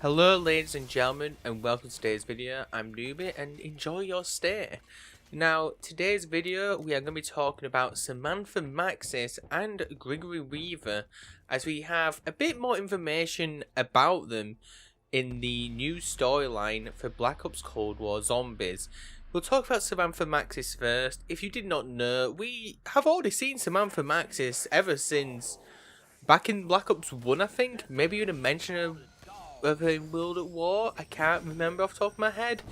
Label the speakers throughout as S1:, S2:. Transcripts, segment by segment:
S1: Hello ladies and gentlemen, and welcome to today's video. I'm Newbie and enjoy your stay. Now today's video we are going to be talking about Samantha Maxis and Gregory Weaver, as we have a bit more information about them in the new storyline for Black Ops Cold War Zombies. We'll talk about Samantha Maxis first. If you did not know, we have already seen Samantha Maxis ever since back in Black Ops 1, I think. Maybe even a mention of her in World at War. I can't remember off the top of my head.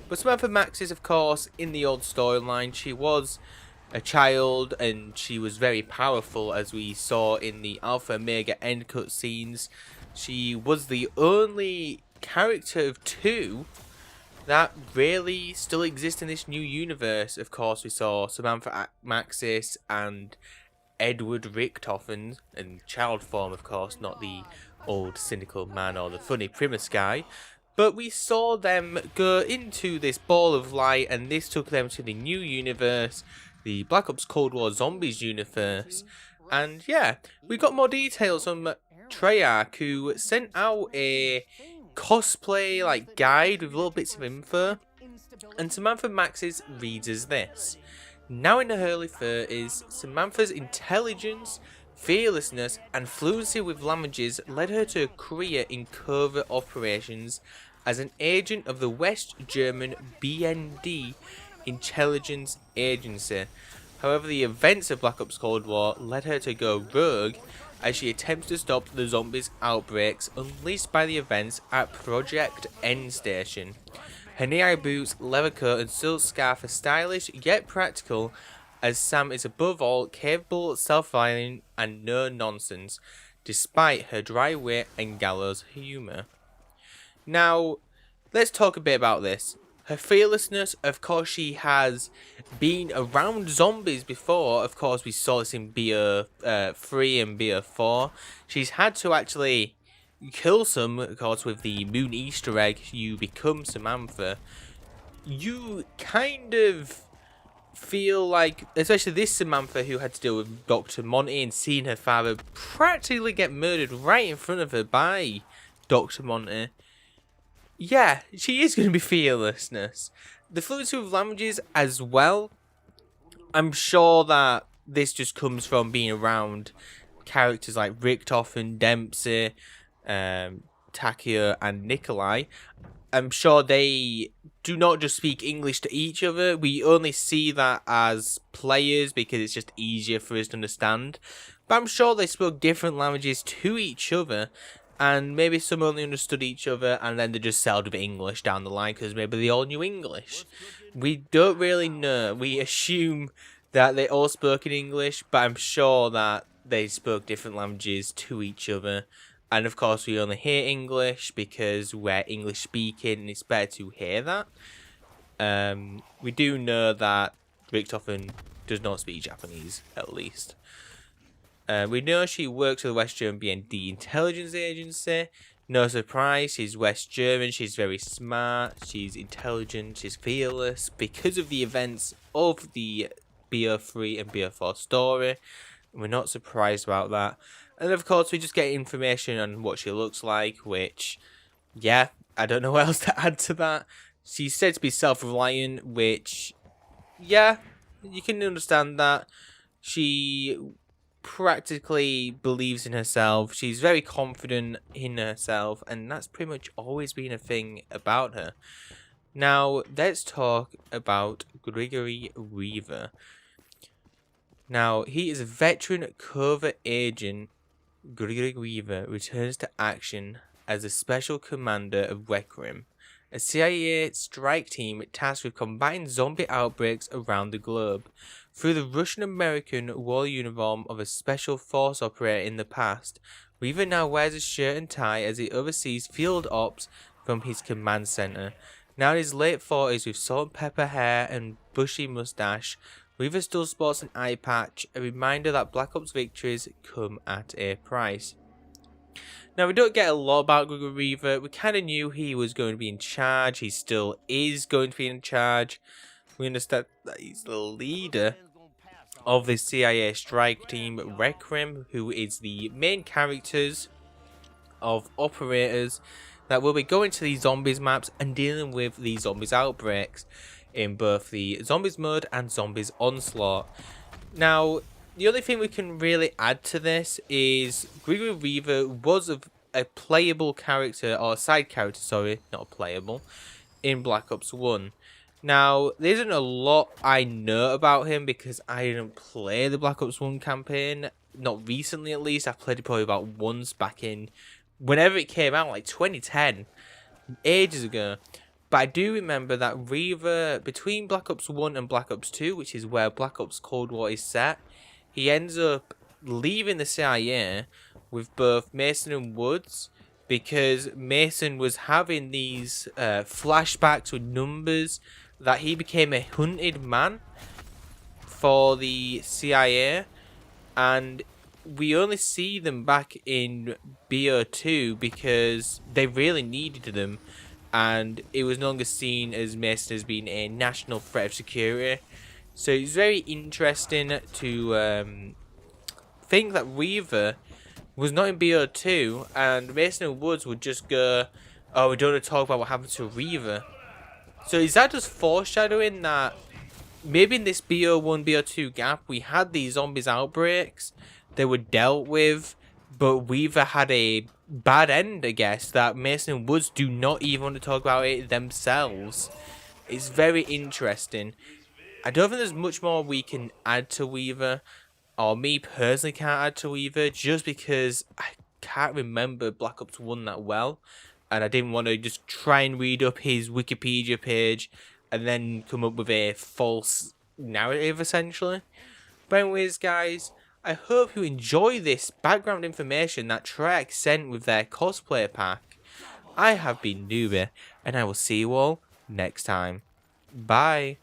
S1: But Samantha Maxis, of course, in the old storyline, she was a child and she was very powerful, as we saw in the Alpha Omega end cutscenes. She was the only character of two that really still exists in this new universe. Of course, we saw Samantha Maxis and Edward Richtofen, in child form, of course, not the old cynical man or the funny Primus guy. But we saw them go into this ball of light, and this took them to the new universe, the Black Ops Cold War Zombies universe. And yeah, we got more details from Treyarch, who sent out a cosplay guide with little bits of info. And Samantha Maxis reads as this: now in her early 30s, Samantha's intelligence, fearlessness and fluency with languages led her to a career in covert operations as an agent of the West German BND intelligence agency. However, the events of Black Ops Cold War led her to go rogue as she attempts to stop the zombies outbreaks unleashed by the events at Project End Station. Her knee-high boots, leather coat and silk scarf are stylish yet practical, as Sam is above all capable, self-reliant and no-nonsense, despite her dry wit and gallows humour. Now, let's talk a bit about this. Her fearlessness, of course, she has been around zombies before. Of course, we saw this in BO3 and BO4. She's had to actually kill some, of course, with the moon Easter egg. You become Samantha. You kind of feel like, especially this Samantha who had to deal with Dr. Monty and seeing her father practically get murdered right in front of her by Dr. Monty. Yeah, she is going to be fearlessness. The fluency with languages as well. I'm sure that this just comes from being around characters like Richtofen, Dempsey, Takeo and Nikolai. I'm sure they do not just speak English to each other. We only see that as players because it's just easier for us to understand. But I'm sure they spoke different languages to each other, and maybe some only understood each other and then they just settled with English down the line because maybe they all knew English. We don't really know. We assume that they all spoke in English, but I'm sure that they spoke different languages to each other. And of course we only hear English because we're English speaking and it's better to hear that. We do know that Richtofen does not speak Japanese, at least. We know she works for the West German BND intelligence agency. No surprise, she's West German, she's very smart, she's intelligent, she's fearless because of the events of the BO3 and BO4 story. We're not surprised about that. And of course we just get information on what she looks like, which, yeah, I don't know what else to add to that. She's said to be self-reliant, which, yeah, you can understand that. She practically believes in herself. She's very confident in herself, and that's pretty much always been a thing about her. Now, let's talk about Gregory Weaver. Now, he is a veteran covert agent. Gregory Weaver returns to action as a special commander of Requiem, a CIA strike team tasked with combating zombie outbreaks around the globe. Through the Russian-American war uniform of a special force operator in the past, Weaver now wears a shirt and tie as he oversees field ops from his command center. Now in his late 40s with salt and pepper hair and bushy mustache, Weaver still sports an eye patch, a reminder that Black Ops victories come at a price. Now, we don't get a lot about Gregory Weaver. We kind of knew he was going to be in charge. He still is going to be in charge. We understand that he's the leader of the CIA strike team, Requiem, who is the main characters of operators that will be going to these zombies maps and dealing with the zombies outbreaks in both the zombies mode and zombies onslaught. Now, the only thing we can really add to this is Gregory Weaver was a playable character, or a side character, sorry, not playable, in Black Ops 1. Now, there isn't a lot I know about him because I didn't play the Black Ops 1 campaign, not recently at least. I played it probably about once back in, whenever it came out, like 2010, ages ago. But I do remember that Reaver, between Black Ops 1 and Black Ops 2, which is where Black Ops Cold War is set, he ends up leaving the CIA with both Mason and Woods, because Mason was having these flashbacks with numbers that he became a hunted man for the CIA, and we only see them back in BO2 because they really needed them, and it was no longer seen as Mason as being a national threat of security. So it's very interesting to think that Weaver was not in BO2, and Mason and Woods would just go, oh, we don't want to talk about what happened to Weaver. So is that just foreshadowing that maybe in this BO1, BO2 gap, we had these zombies outbreaks, they were dealt with, but Weaver had a bad end, I guess, that Mason and Woods do not even want to talk about it themselves. It's very interesting. I don't think there's much more we can add to Weaver, or me personally can't add to Weaver, just because I can't remember Black Ops 1 that well, and I didn't want to just try and read up his Wikipedia page and then come up with a false narrative, essentially. But anyways, guys, I hope you enjoy this background information that Treyarch sent with their cosplayer pack. I have been Noobey, and I will see you all next time. Bye.